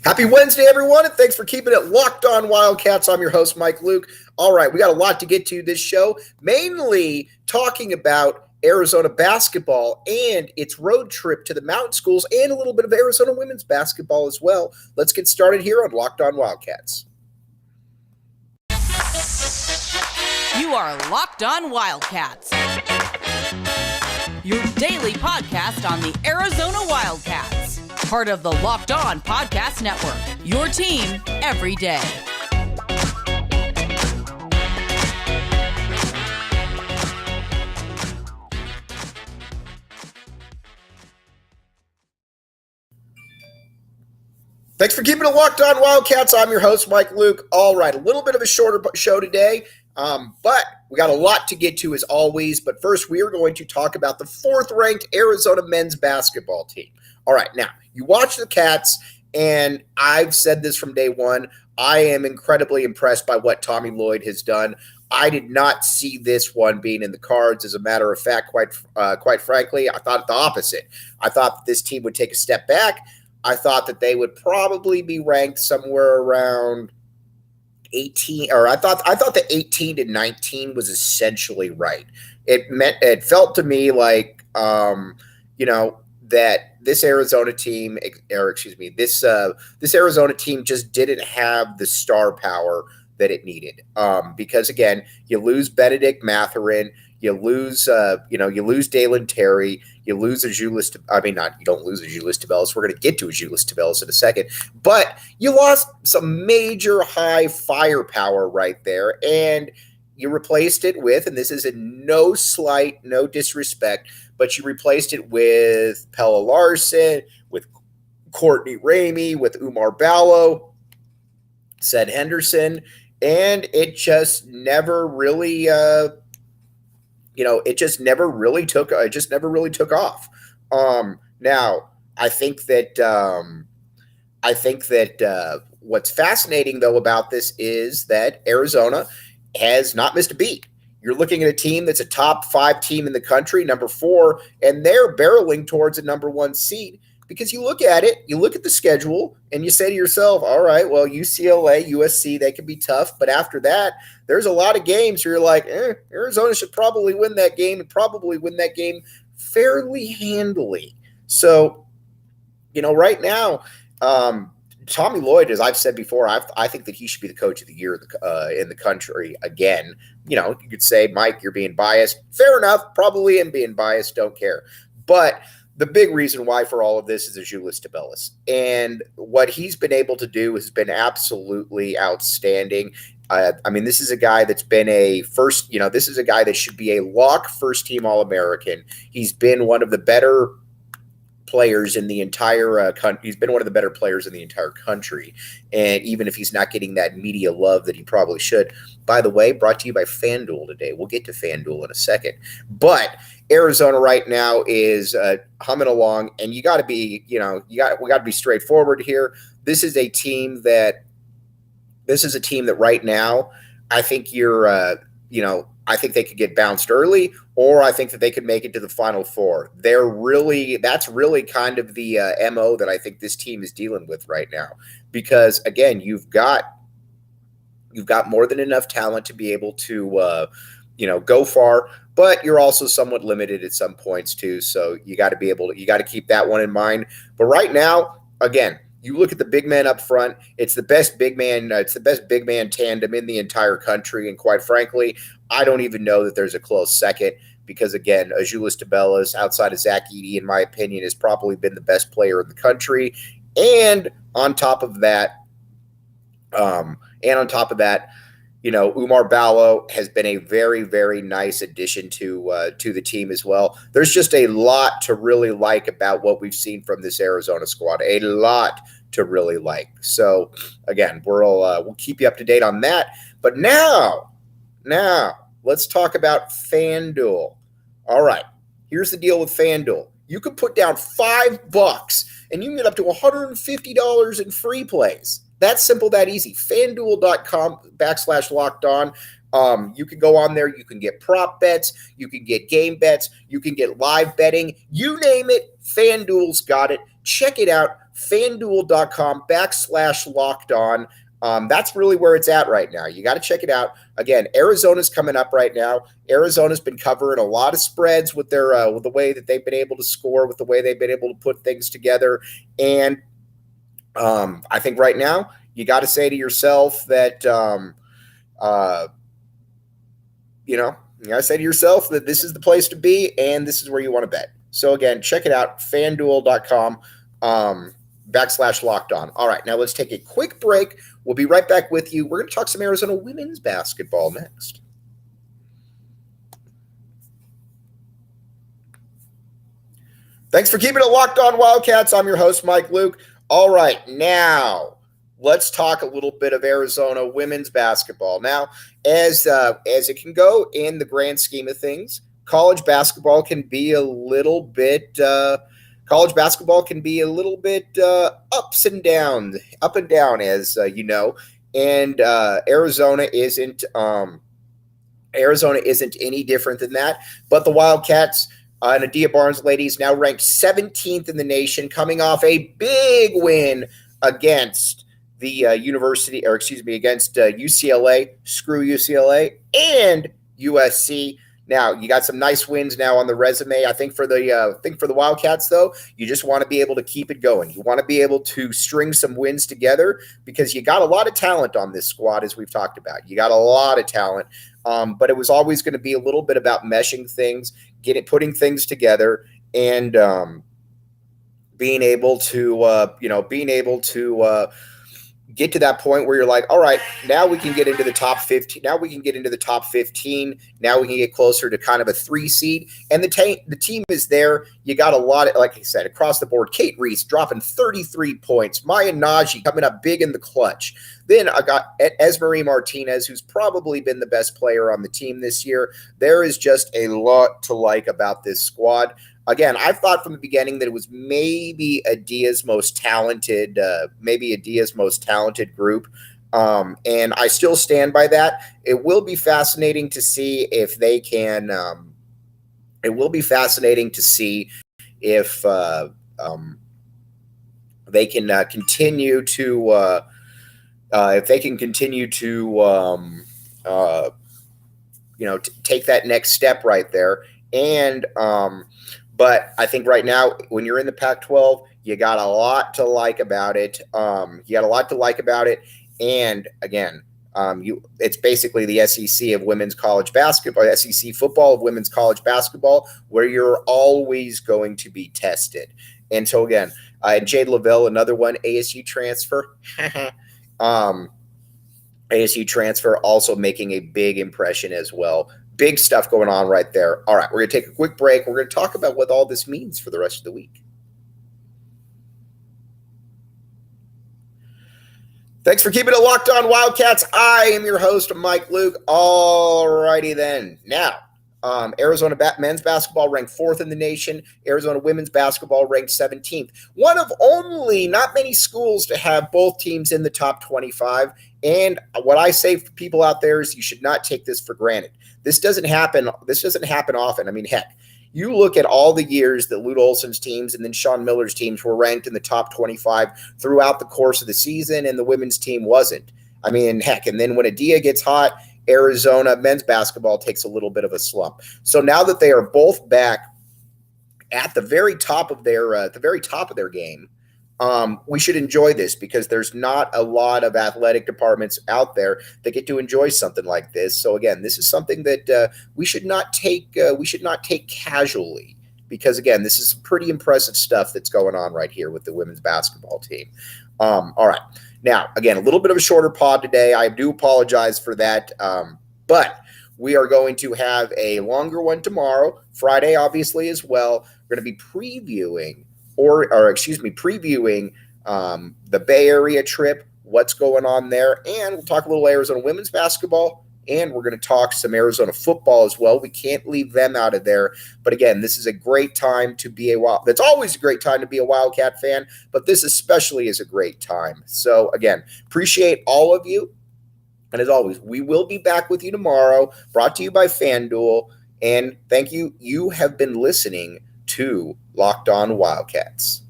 Happy Wednesday, everyone, and thanks for keeping it locked on Wildcats. I'm your host, Mike Luke. All right, we got a lot to get to this show, mainly talking about Arizona basketball and its road trip to the mountain schools and a little bit of Arizona women's basketball as well. Let's get started here on Locked On Wildcats. You are Locked On Wildcats, your daily podcast on the Arizona Wildcats, part of the Locked On Podcast Network, your team every day. Thanks for keeping it locked on Wildcats. I'm your host, Mike Luke. All right, a little bit of a shorter show today, but we got a lot to get to as always. But first, we are going to talk about the fourth-ranked Arizona men's basketball team. All right, now, you watch the Cats, and I've said this from day one. I am incredibly impressed by what Tommy Lloyd has done. I did not see this one being in the cards. As a matter of fact, quite frankly, I thought the opposite. I thought that this team would take a step back. I thought that they would probably be ranked somewhere around 18, or I thought that 18 to 19 was essentially right. It felt to me like, that this Arizona team, this Arizona team just didn't have the star power that it needed. Because again, you lose Benedict Mathurin, you lose Dalen Terry, you lose Azuolas. You don't lose Azuolas Tubelis. We're going to get to Azuolas Tubelis in a second, but you lost some major high firepower right there, and you replaced it with, and this is no slight, no disrespect, but you replaced it with Pella Larson, with Courtney Ramey, with Umar Ballo, Sed Henderson, and it just never really it just never really took off. Now, I think that what's fascinating though about this is that Arizona has not missed a beat. You're looking at a team that's a top 5 team in the country, number 4, and they're barreling towards a number 1 seed. Because you look at the schedule, and you say to yourself, all right, well, UCLA, USC, they can be tough. But after that, there's a lot of games where you're like, Arizona should probably win that game and probably win that game fairly handily. So, right now, Tommy Lloyd, as I've said before, I think that he should be the coach of the year in the country again. You could say, Mike, you're being biased. Fair enough. Probably am being biased. Don't care. But the big reason why for all of this is Azuolas Tubelis. And what he's been able to do has been absolutely outstanding. This is a guy that's been this is a guy that should be a lock first-team All-American. He's been one of the better players in the entire country. He's been one of the better players in the entire country. And even if he's not getting that media love that he probably should. By the way, brought to you by FanDuel today. We'll get to FanDuel in a second. But Arizona right now is humming along, and we got to be straightforward here. This is a team that right now, I think I think they could get bounced early, or I think that they could make it to the Final Four. That's really kind of the MO that I think this team is dealing with right now. Because again, you've got more than enough talent to be able to go far, but you're also somewhat limited at some points too. So you got to keep that one in mind. But right now, again, you look at the big man up front. It's the best big man tandem in the entire country. And quite frankly, I don't even know that there's a close second, because again, Azuolas Tubelis, outside of Zach Edey, in my opinion, has probably been the best player in the country. And on top of that, Umar Ballo has been a very, very nice addition to the team as well. There's just a lot to really like about what we've seen from this Arizona squad. A lot to really like. So again, we'll keep you up to date on that. But now let's talk about FanDuel. All right, here's the deal with FanDuel. You can put down $5 and you can get up to $150 in free plays. That's simple, that easy. FanDuel.com/locked on. You can go on there. You can get prop bets. You can get game bets. You can get live betting. You name it, FanDuel's got it. Check it out, FanDuel.com/lockedon. That's really where it's at right now. You got to check it out. Again, Arizona's coming up right now. Arizona's been covering a lot of spreads with their with the way that they've been able to score, with the way they've been able to put things together. And I think right now you got to say to yourself that you got to say to yourself that this is the place to be and this is where you want to bet. So again, check it out, FanDuel.com. /lockedon. All right, now let's take a quick break. We'll be right back with you. We're going to talk some Arizona women's basketball next. Thanks for keeping it locked on Wildcats. I'm your host, Mike Luke. All right, now let's talk a little bit of Arizona women's basketball. Now, as it can go in the grand scheme of things, college basketball can be a little bit up and down, as you know. And Arizona isn't any different than that. But the Wildcats and Adia Barnes ladies now ranked 17th in the nation, coming off a big win against the against UCLA. Screw UCLA and USC. Now, you got some nice wins now on the resume. I think for the Wildcats, though, you just want to be able to keep it going. You want to be able to string some wins together because you got a lot of talent on this squad, as we've talked about. You got a lot of talent, but it was always going to be a little bit about meshing things, putting things together, and being able to get to that point where you're like, all right, now we can get into the top 15. Now we can get into the top 15. Now we can get closer to kind of a 3 seed. And the team is there. You got a lot of, like I said, across the board. Kate Reese dropping 33 points. Maya Nagy coming up big in the clutch. Then I got Esmery Martinez, who's probably been the best player on the team this year. There is just a lot to like about this squad. Again, I thought from the beginning that it was maybe Adia's most talented group, and I still stand by that. It will be fascinating to see if they can. It will be fascinating to see if they can continue to take that next step right there, and. But I think right now, when you're in the Pac-12, you got a lot to like about it. And again, it's basically the SEC of women's college basketball, SEC football of women's college basketball, where you're always going to be tested. And so again, Jade Lavelle, another one, ASU transfer. ASU transfer also making a big impression as well. Big stuff going on right there. All right, we're going to take a quick break. We're going to talk about what all this means for the rest of the week. Thanks for keeping it locked on Wildcats. I am your host, Mike Luke. All righty then. Now, Arizona men's basketball ranked 4th in the nation. Arizona women's basketball ranked 17th. One of only not many schools to have both teams in the top 25. And what I say for people out there is you should not take this for granted. This doesn't happen often. I mean, heck, you look at all the years that Lute Olson's teams and then Sean Miller's teams were ranked in the top 25 throughout the course of the season, and the women's team wasn't. I mean, heck, and then when Adia gets hot, Arizona men's basketball takes a little bit of a slump. So now that they are both back at the very top of their game, we should enjoy this because there's not a lot of athletic departments out there that get to enjoy something like this. So again, this is something that we should not take casually because again, this is pretty impressive stuff that's going on right here with the women's basketball team. All right. Now, again, a little bit of a shorter pod today. I do apologize for that, but we are going to have a longer one tomorrow, Friday, obviously, as well. We're going to be previewing the Bay Area trip, what's going on there, and we'll talk a little Arizona women's basketball, and we're going to talk some Arizona football as well. We can't leave them out of there. But again, this is a great time to be that's always a great time to be a Wildcat fan, but this especially is a great time. So again, appreciate all of you. And as always, we will be back with you tomorrow, brought to you by FanDuel. And thank you. You have been listening to Locked On Wildcats.